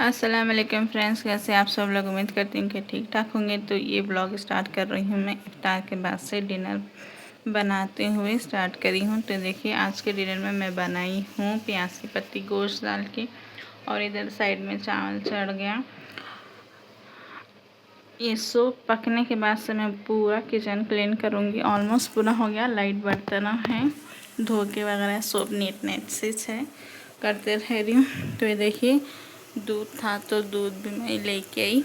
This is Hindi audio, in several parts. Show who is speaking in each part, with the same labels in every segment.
Speaker 1: अस्सलाम वालेकुम फ्रेंड्स, कैसे आप सब लोग। उम्मीद करती हूँ कि ठीक ठाक होंगे। तो ये ब्लॉग स्टार्ट कर रही हूँ मैं इफ्तार के बाद से डिनर बनाते हुए स्टार्ट करी हूँ। तो देखिए आज के डिनर में मैं बनाई हूँ प्याज की पत्ती गोश्त डाल के, और इधर साइड में चावल चढ़ गया। ये सूप पकने के बाद से मैं पूरा किचन क्लीन करूँगी। ऑलमोस्ट पूरा हो गया, लाइट बर्तन है धो के वगैरह सब नीट से है करते रह रही हूँ। तो ये देखिए दूध था तो दूध भी मैं लेके आई,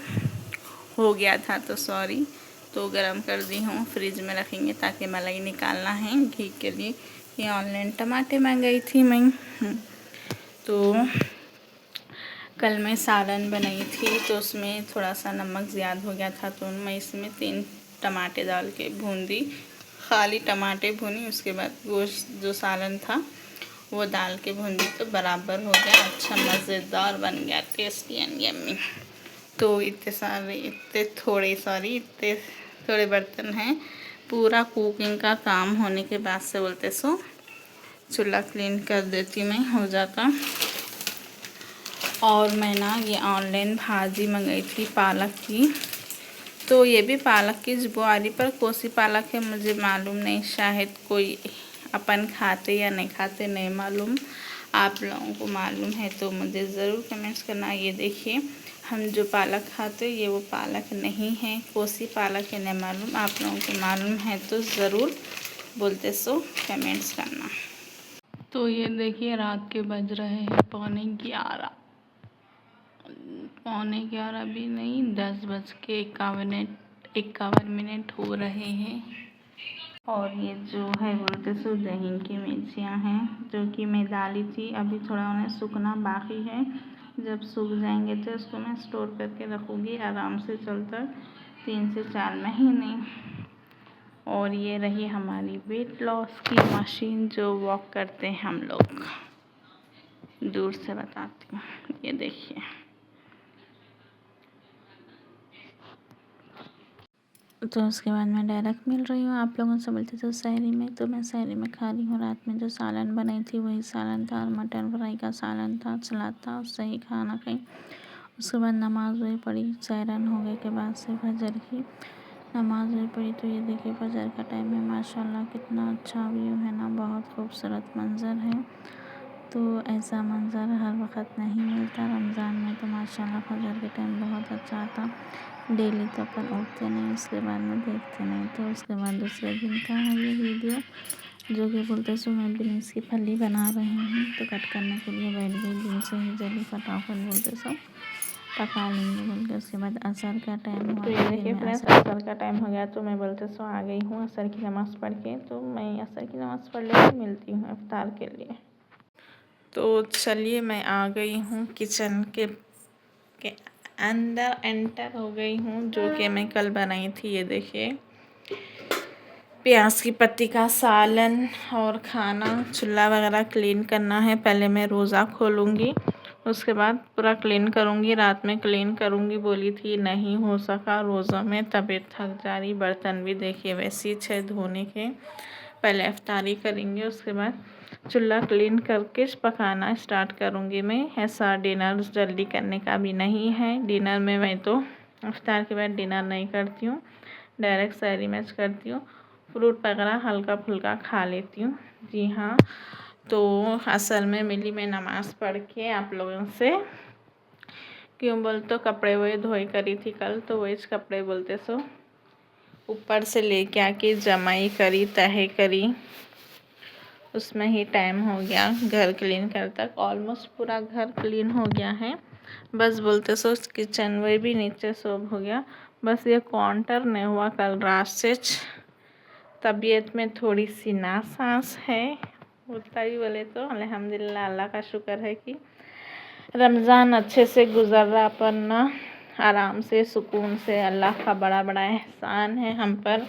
Speaker 1: हो गया था तो सॉरी, तो गरम कर दी हूँ। फ्रिज में रखेंगे ताकि मलाई निकालना है घी के लिए। ये ऑनलाइन टमाटर मंगाई थी मैं। तो कल मैं सालन बनाई थी तो उसमें थोड़ा सा नमक ज़्यादा हो गया था, तो मैं इसमें 3 टमाटर डाल के भून दी। खाली टमाटर भूनी, उसके बाद गोश्त जो सालन था वो डाल के भून दी तो बराबर हो गया। अच्छा मज़ेदार बन गया, टेस्टी एंड यम्मी। तो इतने थोड़े बर्तन हैं। पूरा कुकिंग का काम होने के बाद से बोलते सो चूल्हा क्लीन कर देती मैं, हो जाता। और मैं ना ये ऑनलाइन भाजी मंगाई थी पालक की। तो ये भी पालक की जुबो आ रही, पर कौन सी पालक है मुझे मालूम नहीं। शायद कोई अपन खाते या नहीं खाते नहीं मालूम। आप लोगों को मालूम है तो मुझे ज़रूर कमेंट्स करना। ये देखिए हम जो पालक खाते ये वो पालक नहीं है, कौन सी पालक है नहीं मालूम। आप लोगों को मालूम है तो ज़रूर बोलते सो कमेंट्स करना। तो ये देखिए रात के बज रहे हैं पौने 11 भी नहीं, 10:51 हो रहे हैं। और ये जो है बोलते सो दही की मिर्चियाँ हैं जो कि मैं डाली थी। अभी थोड़ा उन्हें सूखना बाकी है, जब सूख जाएंगे तो इसको मैं स्टोर करके रखूँगी आराम से चलता 3 से 4 महीने। और ये रही हमारी वेट लॉस की मशीन जो वॉक करते हैं हम लोग। दूर से बताती हूँ, ये देखिए। तो उसके बाद मैं डायरेक्ट मिल रही हूँ आप लोगों से। बोलते तो सहरी में, तो मैं सहरी में खा रही हूँ। रात में जो सालन बनाई थी वही सालन था, और मटर फ्राई का सालन था, सलाद था, उससे ही खाना खाई। उसके बाद नमाज़ वही पढ़ी। सहरन हो गए के बाद से फजर की नमाज़ वही पढ़ी। तो ये देखिए फजर का टाइम है, माशाल्लाह कितना अच्छा व्यू है ना, बहुत खूबसूरत मंज़र है। तो ऐसा मंज़र हर वक्त नहीं मिलता रमज़ान में। तो माशाल्लाह फजर के टाइम बहुत अच्छा आता। डेली तो अपन उठते नहीं, उसके बाद में देखते नहीं। तो उसके बाद दूसरे दिन का है ये वीडियो, जो कि बोलते सो मैं बीन्स की फली बना रही हूँ। तो कट करने के लिए बैठ गई, दिन से ही जल्दी फटाफट बोलते सो पका लेंगे बोल के। उसके बाद असर का टाइम हुआ। तो ये देखिए फ्रेंड्स असर का टाइम हो गया, तो मैं बोलते सो आ गई हूँ असर की नमाज़ पढ़ के। तो मैं असर की नमाज़ पढ़ लेकर मिलती हूँ इफ्तार के लिए। तो चलिए मैं आ गई हूँ किचन के अंदर एंटर हो गई हूँ, जो कि मैं कल बनाई थी। ये देखिए प्याज की पत्ती का सालन और खाना। चूल्हा वगैरह क्लीन करना है, पहले मैं रोज़ा खोलूँगी उसके बाद पूरा क्लीन करूँगी। रात में क्लीन करूँगी बोली थी, नहीं हो सका रोज़ा में, तबीयत थक जा रही। बर्तन भी देखिए वैसे ही है धोने के। पहले इफ्तारी करेंगे, उसके बाद चूल्हा क्लीन करके पकाना स्टार्ट करूँगी मैं। ऐसा डिनर जल्दी करने का भी नहीं है। डिनर में मैं तो इफ्तार के बाद डिनर नहीं करती हूँ, डायरेक्ट सहरी मैच करती हूँ। फ्रूट वगैरह हल्का फुल्का खा लेती हूँ। जी हाँ, तो असल में मिली मैं नमाज़ पढ़ के आप लोगों से। क्यों बोल तो कपड़े वही धोई करी थी कल, तो वही कपड़े बोलते सो ऊपर से लेके आके जमाई करी, तहे करी, उसमें ही टाइम हो गया। घर क्लीन कर तक ऑलमोस्ट पूरा घर क्लीन हो गया है। बस बोलते सो किचन वही भी नीचे सब हो गया। बस ये काउंटर नहीं हुआ कल रात से। तबीयत में थोड़ी सी नासाज है, उतना ही बोले तो अल्हम्दुलिल्लाह, अल्लाह का शुक्र है कि रमज़ान अच्छे से गुजर रहा अपन ना, आराम से सुकून से। अल्लाह का बड़ा बड़ा एहसान है हम पर।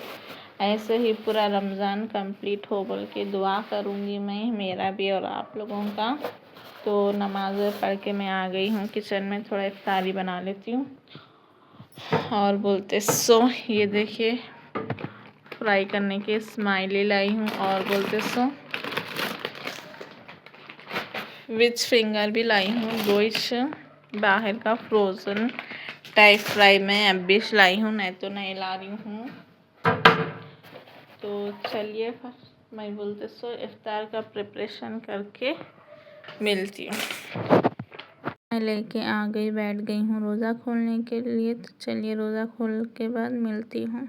Speaker 1: ऐसे ही पूरा रमज़ान कंप्लीट हो बोल के दुआ करूँगी मैं, मेरा भी और आप लोगों का। तो नमाज़ पढ़ के मैं आ गई हूँ किचन में, थोड़ा इफ्तारी बना लेती हूँ। और बोलते सो ये देखिए फ्राई करने के स्माइली लाई हूँ। और बोलते सो विच फिंगर भी लाई हूँ, गोइश बाहर का फ्रोज़न टाइप फ्राई में एम्बिश लाई हूँ, नहीं तो नहीं ला रही हूँ। तो चलिए मैं बोलते सो इफ्तार का प्रिपरेशन करके मिलती हूँ। मैं लेके आ गई, बैठ गई हूँ रोज़ा खोलने के लिए। तो चलिए रोज़ा खोल के बाद मिलती हूँ।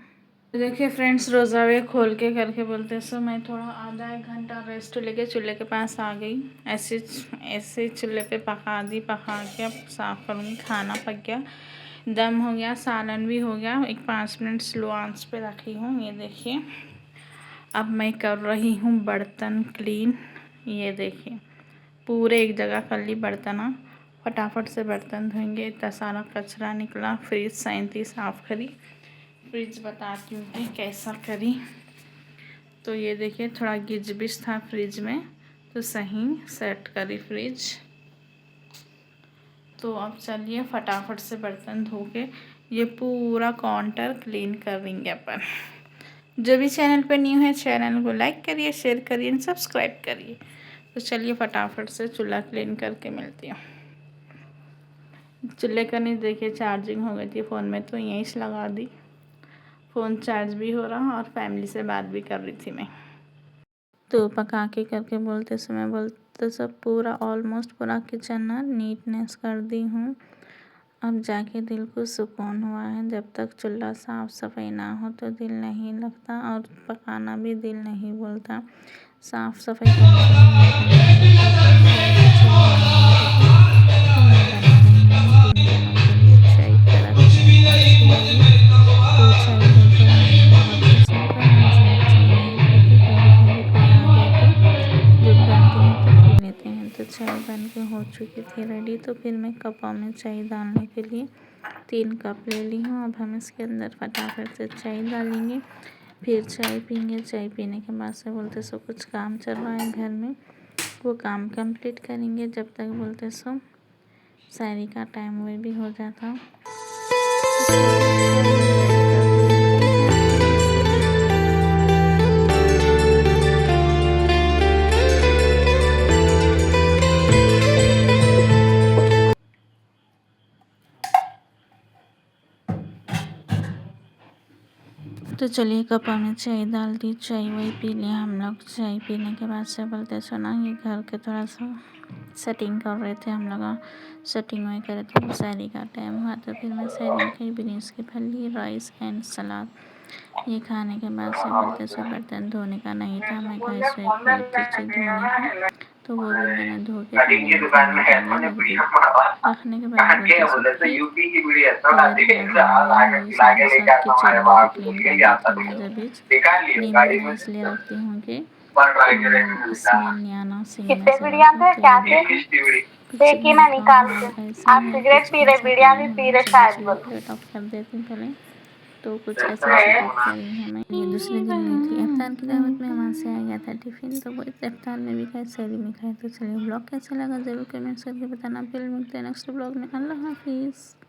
Speaker 1: देखिए फ्रेंड्स, रोज़ा वे खोल के करके बोलते सो मैं थोड़ा आधा 1 घंटा रेस्ट लेके चूल्हे के पास आ गई। ऐसे चूल्हे पे पका के अब साफ़ करूँगी। खाना पक गया, दम हो गया, सालन भी हो गया। 5 मिनट स्लो आंच पे रखी हूँ। ये देखिए, अब मैं कर रही हूँ बर्तन क्लीन। ये देखिए, पूरे एक जगह कर ली बर्तन। फटाफट से बर्तन धोएंगे। इतना सारा कचरा निकला। फ्रिज 37 साफ़ करी। फ्रिज बताती हूँ मैं कैसा करी। तो ये देखिए, थोड़ा गिजबिश था फ्रिज में, तो सही सेट करी फ्रिज। तो अब चलिए फटाफट से बर्तन धो के ये पूरा काउंटर क्लीन करेंगे अपन। जो भी चैनल पर न्यू है, चैनल को लाइक करिए, शेयर करिए, सब्सक्राइब करिए। तो चलिए फटाफट से चूल्हा क्लीन करके मिलती हूँ। चूल्हे का नहीं, देखिए चार्जिंग हो गई थी फ़ोन में, तो यहीं से लगा दी। फ़ोन चार्ज भी हो रहा और फैमिली से बात भी कर रही थी मैं। तो पका के करके बोलते सब पूरा ऑलमोस्ट पूरा किचन ना नीटनेस कर दी हूँ। अब जाके दिल को सुकून हुआ है। जब तक चूल्हा साफ़ सफाई ना हो तो दिल नहीं लगता और पकाना भी दिल नहीं बोलता। साफ़ सफाई करने के लिए मैं बना रही थी बहुत अच्छे मेहमान आ रहे थे, तो मैं बना रही हूँ 3 जनों के लिए चाय कड़क एंड अच्छी वाली। तो चाय बोलते हैं हमें बहुत पसंद, पर हम ज़्यादा चाय नहीं पीते। कभी कभी कोई आ गए तो जब बनती है तो पी लेते हैं। तो चाय बन के हो चुकी थी रेडी। तो फिर मैं कपों में चाय डालने के लिए 3 कप ले ली हूँ। अब हम इसके अंदर फटाफट से चाय डालेंगे, फिर चाय पीएंगे। चाय पीने के बाद से बोलते सो कुछ काम चल रहा है घर में, वो काम कंप्लीट करेंगे। जब तक बोलते सो शायरी का टाइम वही भी हो जाता। तो चलिए कपा में चाय डाल दी, चाय वही पी लिया हम लोग। चाय पीने के बाद से बोलते सुना ये घर के थोड़ा सा सेटिंग कर रहे थे हम लोग। सेटिंग वही कर रहे थे, शायरी का टाइम हुआ तो फिर मैं शायरी में कहीं बीन्स की फली, राइस एंड सलाद ये खाने के बाद से बोलते सो बर्तन धोने का नहीं था। मैं कहीं से एक प्लेट थी धोने की, तो वो भी मैंने धो के पानी में रखने के बाद बोलते सो फिर सारे साथ किचन वगैरह क्लीन कर दी थी। मैं जब क्लीन मैंने इसलिए रखती हूँ कि स्मेल नहीं आना सीने से रखी। तो
Speaker 2: देखिए मैं निकाल के आप सिगरेट पी रहे, बीड़िया भी पी रहे शायद बोलो।
Speaker 1: प्लेट ऑफ कर देती हूँ पहले। तो कुछ ऐसे सेटअप करी है मैं। ये दूसरे दिन में थी इफ्तार की दावत में, वहाँ से आ गया था टिफ़िन, तो वो इफ्तार में भी खाए, शहरी में खाए। तो चलिए ब्लॉग कैसा लगा ज़रूर कमेंट्स करके बताना। फिर मिलते हैं नेक्स्ट ब्लॉग में। अल्लाह हाफिज़।